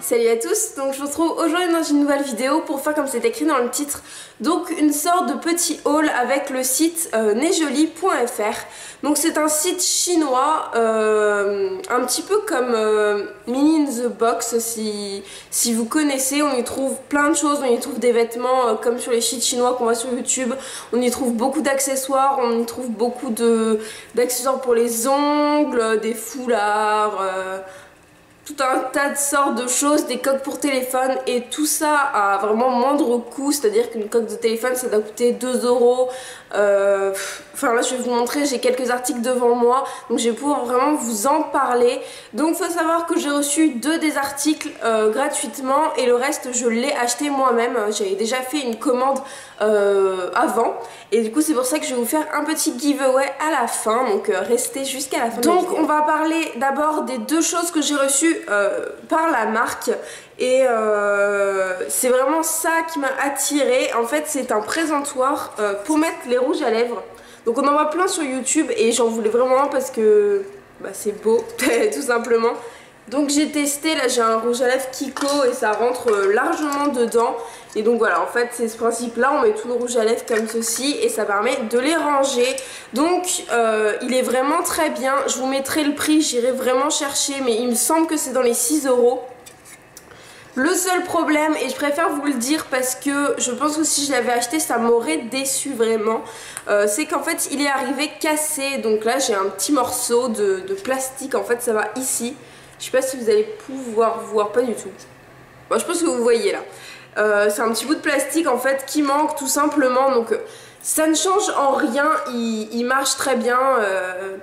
Salut à tous, donc je vous retrouve aujourd'hui dans une nouvelle vidéo pour faire comme c'est écrit dans le titre, donc une sorte de petit haul avec le site nejoli.fr. Donc c'est un site chinois, un petit peu comme Mini in the Box si vous connaissez. On y trouve plein de choses, on y trouve des vêtements comme sur les sites chinois qu'on voit sur YouTube, on y trouve beaucoup d'accessoires, on y trouve beaucoup d'accessoires pour les ongles, des foulards, tout un tas de sortes de choses, des coques pour téléphone, et tout ça à vraiment moindre coût, c'est-à-dire qu'une coque de téléphone ça doit coûter 2 €. Enfin là je vais vous montrer, j'ai quelques articles devant moi, donc je vais pouvoir vraiment vous en parler. Donc il faut savoir que j'ai reçu 2 des articles gratuitement, et le reste je l'ai acheté moi-même. J'avais déjà fait une commande avant, et du coup c'est pour ça que je vais vous faire un petit giveaway à la fin, donc restez jusqu'à la fin. Donc on va parler d'abord des 2 choses que j'ai reçues par la marque, et c'est vraiment ça qui m'a attirée. En fait c'est un présentoir pour mettre les rouges à lèvres. Donc on en voit plein sur YouTube et j'en voulais vraiment un parce que bah, c'est beau tout simplement. Donc j'ai testé, là j'ai un rouge à lèvres Kiko et ça rentre largement dedans. Et donc voilà, en fait c'est ce principe là, on met tout le rouge à lèvres comme ceci et ça permet de les ranger. Donc il est vraiment très bien, je vous mettrai le prix, j'irai vraiment chercher, mais il me semble que c'est dans les 6 €. Le seul problème, et je préfère vous le dire parce que je pense que si je l'avais acheté ça m'aurait déçu vraiment, c'est qu'en fait il est arrivé cassé. Donc là j'ai un petit morceau de plastique, en fait ça va ici. Je sais pas si vous allez pouvoir voir, pas du tout. Bon, je pense que vous voyez là. C'est un petit bout de plastique en fait qui manque tout simplement, donc ça ne change en rien, il marche très bien.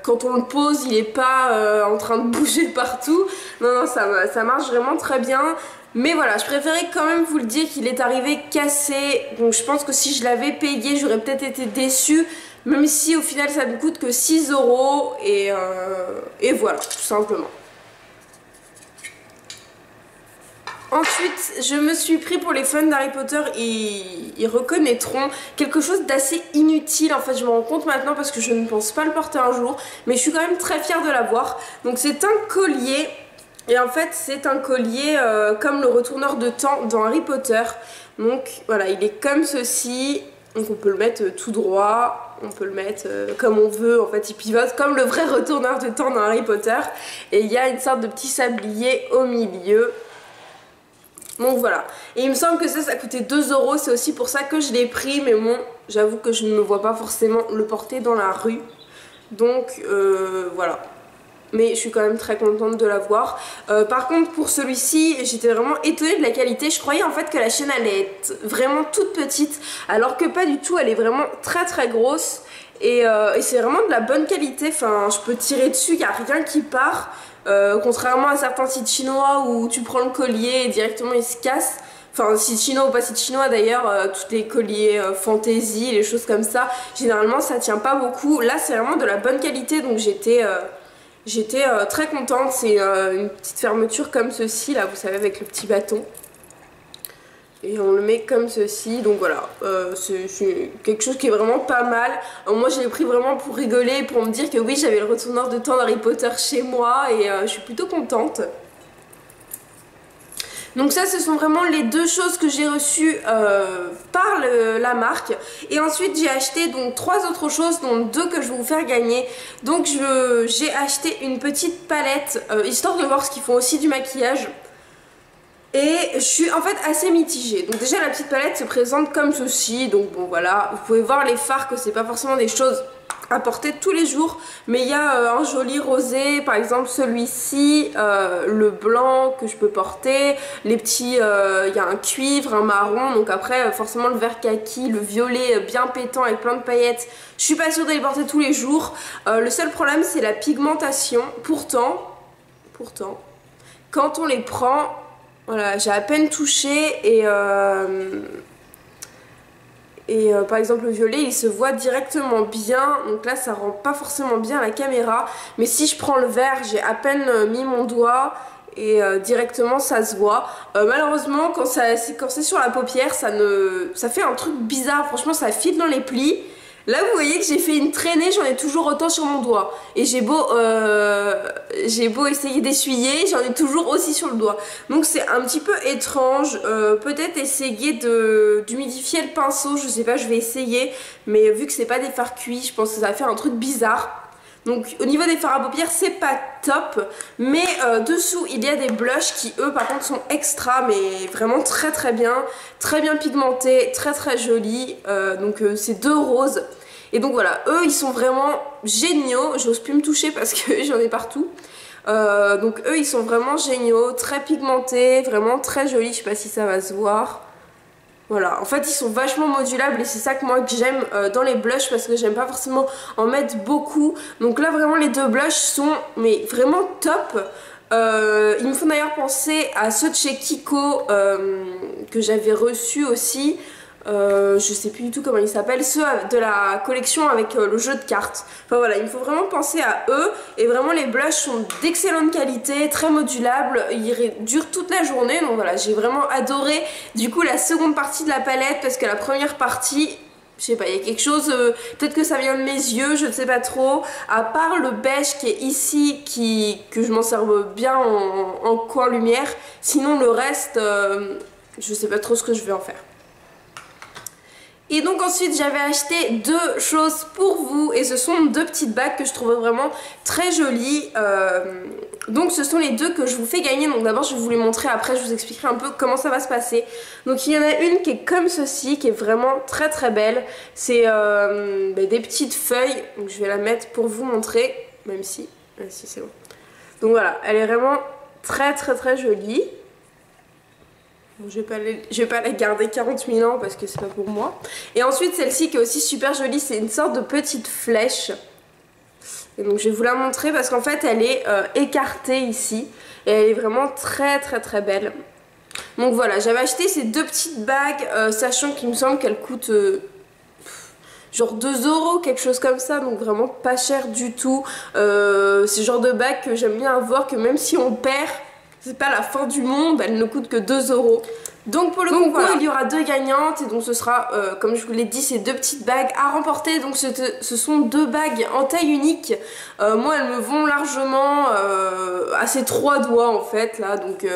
Quand on le pose il n'est pas en train de bouger partout. Non, ça marche vraiment très bien. Mais voilà, je préférais quand même vous le dire qu'il est arrivé cassé. Donc je pense que si je l'avais payé j'aurais peut-être été déçue, même si au final ça ne coûte que 6 € et voilà, tout simplement. Ensuite, je me suis pris pour les fans d'Harry Potter, et ils reconnaîtront quelque chose d'assez inutile. En fait, je me rends compte maintenant parce que je ne pense pas le porter un jour, mais je suis quand même très fière de l'avoir. Donc c'est un collier, et en fait c'est un collier comme le retourneur de temps dans Harry Potter. Donc voilà, il est comme ceci. Donc on peut le mettre tout droit, on peut le mettre comme on veut, en fait il pivote comme le vrai retourneur de temps dans Harry Potter. Et il y a une sorte de petit sablier au milieu. Donc voilà, et il me semble que ça coûtait 2 €, c'est aussi pour ça que je l'ai pris, mais bon, j'avoue que je ne me vois pas forcément le porter dans la rue. Donc voilà, mais je suis quand même très contente de l'avoir. Par contre pour celui-ci, j'étais vraiment étonnée de la qualité. Je croyais en fait que la chaîne allait être vraiment toute petite, alors que pas du tout, elle est vraiment très très grosse. Et c'est vraiment de la bonne qualité, enfin je peux tirer dessus, il n'y a rien qui part. Contrairement à certains sites chinois où tu prends le collier et directement il se casse. Enfin, site chinois ou pas site chinois d'ailleurs, tous les colliers fantasy, les choses comme ça, généralement ça tient pas beaucoup. Là c'est vraiment de la bonne qualité, donc j'étais très contente. C'est une petite fermeture comme ceci là, vous savez, avec le petit bâton. Et on le met comme ceci, donc voilà, c'est quelque chose qui est vraiment pas mal. Alors moi je l'ai pris vraiment pour rigoler, pour me dire que oui, j'avais le retourneur de temps d'Harry Potter chez moi, et je suis plutôt contente. Donc ça, ce sont vraiment les 2 choses que j'ai reçues par la marque. Et ensuite j'ai acheté donc 3 autres choses, dont 2 que je vais vous faire gagner. Donc j'ai acheté une petite palette, histoire de voir ce qu'ils font aussi du maquillage. Et je suis en fait assez mitigée. Donc déjà la petite palette se présente comme ceci. Donc bon voilà, vous pouvez voir les fards que c'est pas forcément des choses à porter tous les jours. Mais il y a un joli rosé, par exemple celui-ci, le blanc que je peux porter. Les petits, il y a un cuivre, un marron. Donc après forcément le vert kaki, le violet bien pétant avec plein de paillettes. Je suis pas sûre de les porter tous les jours. Le seul problème c'est la pigmentation. Pourtant, quand on les prend... Voilà, j'ai à peine touché, et par exemple le violet il se voit directement bien, donc là ça rend pas forcément bien à la caméra, mais si je prends le vert j'ai à peine mis mon doigt et directement ça se voit. Malheureusement quand c'est sur la paupière ça fait un truc bizarre, franchement ça file dans les plis. Là vous voyez que j'ai fait une traînée, j'en ai toujours autant sur mon doigt. Et j'ai beau essayer d'essuyer, j'en ai toujours aussi sur le doigt. Donc c'est un petit peu étrange. Peut-être essayer d'humidifier le pinceau, je sais pas, je vais essayer. Mais vu que c'est pas des fards cuits, je pense que ça va faire un truc bizarre. Donc au niveau des fards à paupières c'est pas top, mais dessous il y a des blushs qui eux par contre sont extra, mais vraiment très bien pigmentés, très jolis. Donc c'est deux roses. Et donc voilà, eux ils sont vraiment géniaux, j'ose plus me toucher parce que j'en ai partout. Donc eux ils sont vraiment géniaux, très pigmentés, vraiment très jolis, je sais pas si ça va se voir. Voilà, en fait ils sont vachement modulables et c'est ça que moi que j'aime dans les blushs parce que j'aime pas forcément en mettre beaucoup. Donc là vraiment les deux blushs sont mais vraiment top. Ils me font d'ailleurs penser à ceux de chez Kiko que j'avais reçus aussi. Je sais plus du tout comment ils s'appellent, ceux de la collection avec le jeu de cartes. Enfin voilà, il me faut vraiment penser à eux. Et vraiment les blushs sont d'excellente qualité, très modulables, ils durent toute la journée. Donc voilà, j'ai vraiment adoré du coup la seconde partie de la palette parce que la première partie, je sais pas, il y a quelque chose, peut-être que ça vient de mes yeux, je ne sais pas trop. À part le beige qui est ici, que je m'en sers bien en coin lumière. Sinon le reste, je sais pas trop ce que je vais en faire. Et donc ensuite j'avais acheté deux choses pour vous et ce sont deux petites bagues que je trouvais vraiment très jolies. Donc ce sont les deux que je vous fais gagner. Donc d'abord je vais vous les montrer, après je vous expliquerai un peu comment ça va se passer. Donc il y en a une qui est comme ceci, qui est vraiment très belle. C'est des petites feuilles, donc je vais la mettre pour vous montrer, même si c'est bon. Donc voilà, elle est vraiment très jolie. Je vais pas la garder 40 000 ans parce que c'est pas pour moi. Et ensuite celle-ci qui est aussi super jolie, c'est une sorte de petite flèche. Et donc je vais vous la montrer parce qu'en fait elle est écartée ici. Et elle est vraiment très belle. Donc voilà, j'avais acheté ces deux petites bagues, sachant qu'il me semble qu'elles coûtent genre 2 €, quelque chose comme ça. Donc vraiment pas cher du tout. C'est le genre de bague que j'aime bien avoir, que même si on perd, c'est pas la fin du monde, elle ne coûte que 2 €. Donc pour le concours, voilà, il y aura deux gagnantes et donc ce sera, comme je vous l'ai dit, ces deux petites bagues à remporter. Donc ce sont deux bagues en taille unique. Moi elles me vont largement à ces 3 doigts en fait là. Donc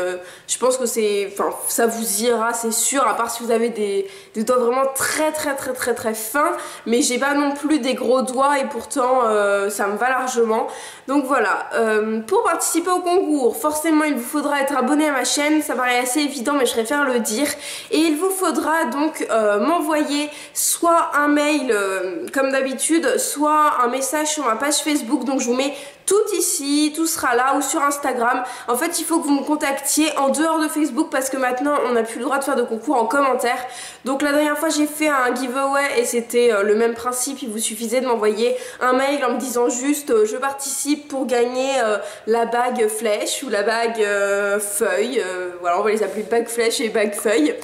je pense que ça vous ira, c'est sûr, à part si vous avez des doigts vraiment très fins. Mais j'ai pas non plus des gros doigts et pourtant ça me va largement. Donc voilà, pour participer au concours, forcément il vous faudra être abonné à ma chaîne. Ça paraît assez évident mais je préfère le dire. Et il vous faudra donc m'envoyer soit un mail comme d'habitude, soit un message sur ma page Facebook. Donc je vous mets tout ici, tout sera là, ou sur Instagram. En fait il faut que vous me contactiez en dehors de Facebook parce que maintenant on n'a plus le droit de faire de concours en commentaire. Donc la dernière fois j'ai fait un giveaway et c'était le même principe. Il vous suffisait de m'envoyer un mail en me disant juste je participe pour gagner la bague flèche ou la bague feuille. Voilà, on va les appeler bague flèche et bague feuille.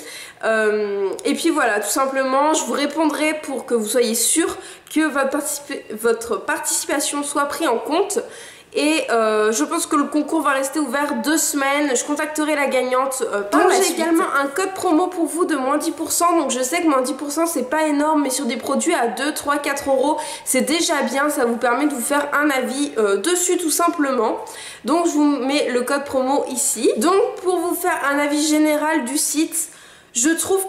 Et puis voilà, tout simplement je vous répondrai pour que vous soyez sûr que votre participation soit prise en compte. Et je pense que le concours va rester ouvert 2 semaines. Je contacterai la gagnante par la suite. J'ai également un code promo pour vous de moins 10%. Donc je sais que moins 10% c'est pas énorme, mais sur des produits à 2, 3, 4 € c'est déjà bien. Ça vous permet de vous faire un avis dessus tout simplement. Donc je vous mets le code promo ici. Donc pour vous faire un avis général du site, je trouve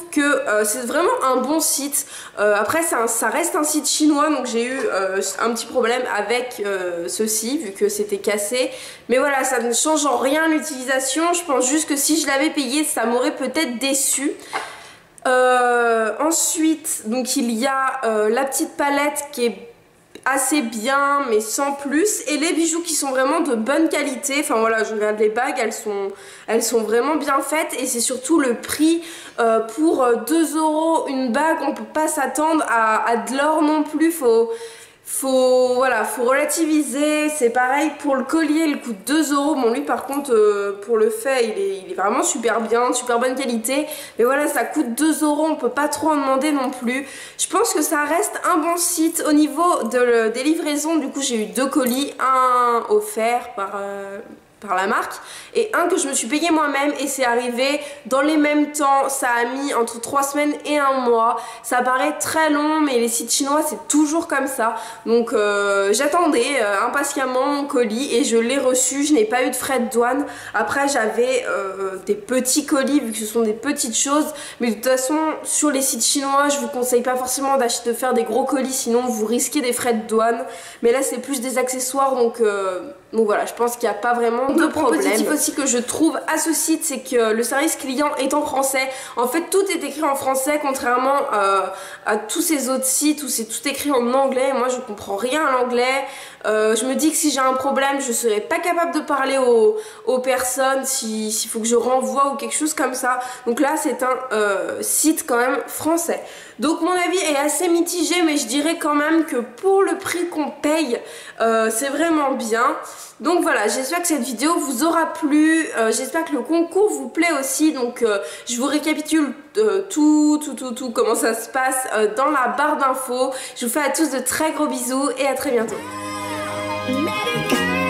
que c'est vraiment un bon site. Après ça reste un site chinois, donc j'ai eu un petit problème avec ceci vu que c'était cassé. Mais voilà, ça ne change en rien l'utilisation. Je pense juste que si je l'avais payé, ça m'aurait peut-être déçu. Ensuite, donc il y a la petite palette qui est assez bien mais sans plus, et les bijoux qui sont vraiment de bonne qualité. Enfin voilà, je regarde les bagues, elles sont vraiment bien faites, et c'est surtout le prix. Pour 2 € une bague, on peut pas s'attendre à de l'or non plus. Faut relativiser. C'est pareil pour le collier, il coûte 2 €. Bon lui par contre pour le fait il est vraiment super bien, super bonne qualité. Mais voilà, ça coûte 2 €, on peut pas trop en demander non plus. Je pense que ça reste un bon site. Au niveau des livraisons, du coup j'ai eu 2 colis, un offert par par la marque, et un que je me suis payé moi-même, et c'est arrivé dans les mêmes temps. Ça a mis entre 3 semaines et 1 mois. Ça paraît très long, mais les sites chinois c'est toujours comme ça. Donc j'attendais impatiemment mon colis et je l'ai reçu. Je n'ai pas eu de frais de douane. Après j'avais des petits colis vu que ce sont des petites choses, mais de toute façon sur les sites chinois je vous conseille pas forcément de faire des gros colis, sinon vous risquez des frais de douane. Mais là c'est plus des accessoires, donc voilà, je pense qu'il n'y a pas vraiment de problème. Le positif aussi que je trouve à ce site, c'est que le service client est en français. En fait tout est écrit en français, contrairement à tous ces autres sites où c'est tout écrit en anglais. Moi je comprends rien à l'anglais. Je me dis que si j'ai un problème je serais pas capable de parler aux personnes s'il faut que je renvoie ou quelque chose comme ça. Donc là c'est un site quand même français. Donc mon avis est assez mitigé, mais je dirais quand même que pour le prix qu'on paye c'est vraiment bien. Donc voilà, j'espère que cette vidéo vous aura plu, j'espère que le concours vous plaît aussi. Donc je vous récapitule tout comment ça se passe dans la barre d'infos. Je vous fais à tous de très gros bisous et à très bientôt. Let it go.